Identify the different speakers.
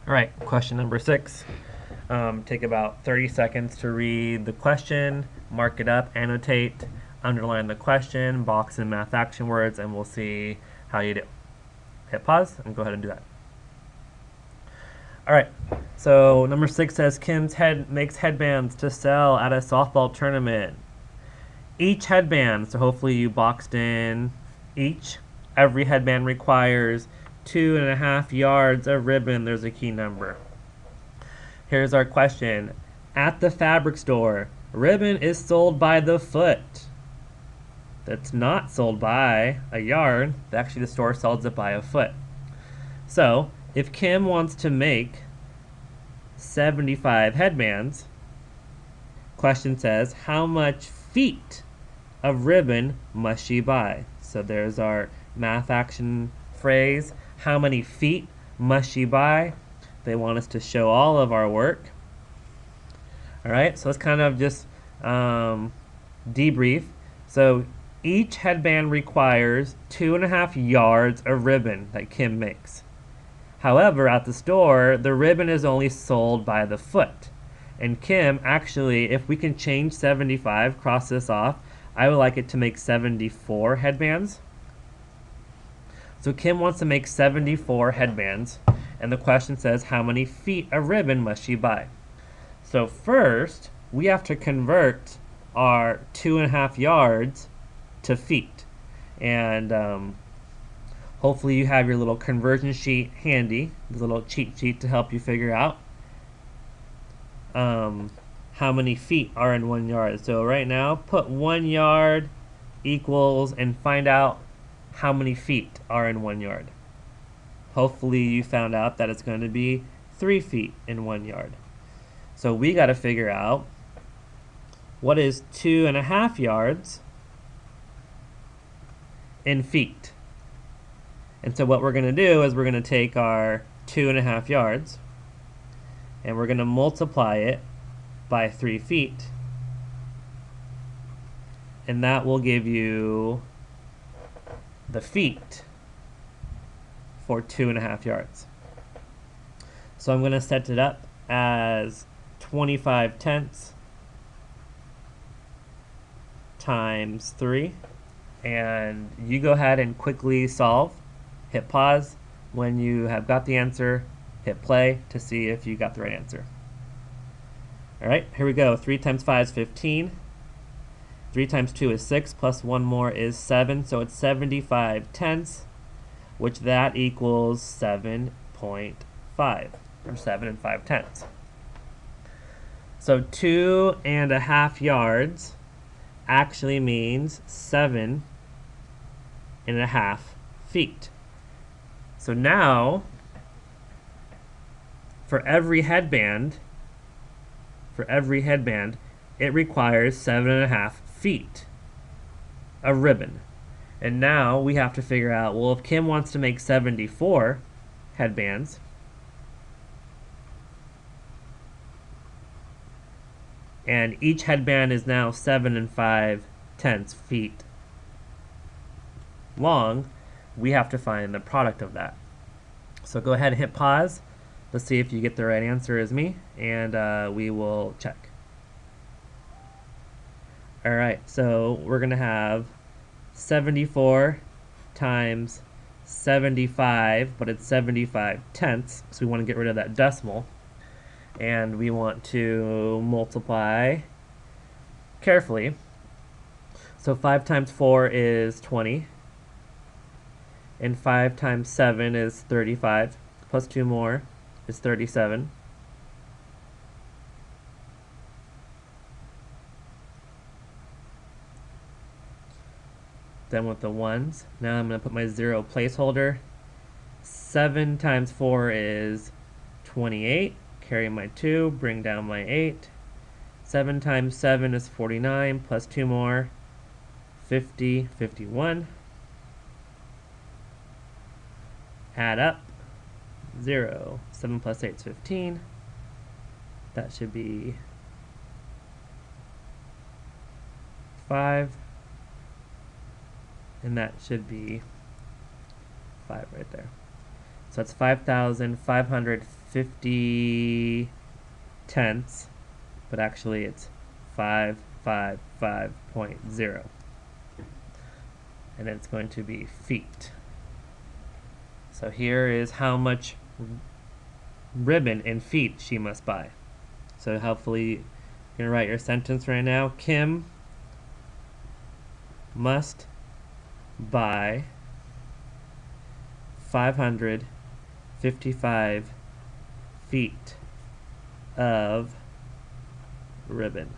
Speaker 1: All right, question number 6. Take about 30 seconds to read the question, mark it up, annotate, underline the question, box in math action words, and we'll see how you do. Hit pause and go ahead and do that. All right, so number 6 says Kim's makes headbands to sell at a softball tournament. Each headband, so hopefully you boxed in every headband requires 2.5 yards of ribbon. There's a key number. Here's our question. At the fabric store, ribbon is sold by the foot. That's not sold by a yard. Actually, the store sells it by a foot. So, if Kim wants to make 75 headbands, question says, how much feet of ribbon must she buy? So there's our math action phrase. How many feet must she buy? They want us to show all of our work. All right, so let's kind of just debrief. So each headband requires 2.5 yards of ribbon that Kim makes. However, at the store, the ribbon is only sold by the foot. And Kim, actually, if we can change 75, cross this off, I would like it to make 74 headbands. So Kim wants to make 74 headbands, and the question says, how many feet of ribbon must she buy? So first, we have to convert our 2.5 yards to feet. And hopefully you have your little conversion sheet handy, the little cheat sheet to help you figure out how many feet are in 1 yard. So right now, put 1 yard equals and find out how many feet are in 1 yard. Hopefully you found out that it's going to be 3 feet in 1 yard. So we got to figure out what is 2.5 yards in feet. And so what we're going to do is we're going to take our 2.5 yards and we're going to multiply it by 3 feet. And that will give you the feet for 2.5 yards. So I'm going to set it up as 25 tenths times 3. And you go ahead and quickly solve. Hit pause. When you have got the answer, hit play to see if you got the right answer. All right, here we go. 3 times 5 is 15. 3 times 2 is 6, plus 1 more is 7, so it's 75 tenths, which that equals 7.5, or 7 5/10. So 2.5 yards actually means 7.5 feet. So now, for every headband, it requires 7.5 feet of ribbon. And now we have to figure out, well, if Kim wants to make 74 headbands, and each headband is now 7 5/10 feet long, we have to find the product of that. So go ahead and hit pause. Let's see if you get the right answer as me, and we will check. All right, so we're going to have 74 times 75, but it's 75 tenths, so we want to get rid of that decimal. And we want to multiply carefully. So 5 times 4 is 20. And 5 times 7 is 35. Plus 2 more is 37. Done with the ones. Now I'm going to put my 0 placeholder. 7 times 4 is 28. Carry my 2, bring down my 8. 7 times 7 is 49, plus 2 more, 50, 51. Add up, 0. 7 plus 8 is 15. That should be 5. And that should be 5 right there. So it's 5,500 50 tenths, but actually it's 555.0. And it's going to be feet. So here is how much ribbon in feet she must buy. So hopefully you're going to write your sentence right now. Kim must buy 555 feet of ribbon.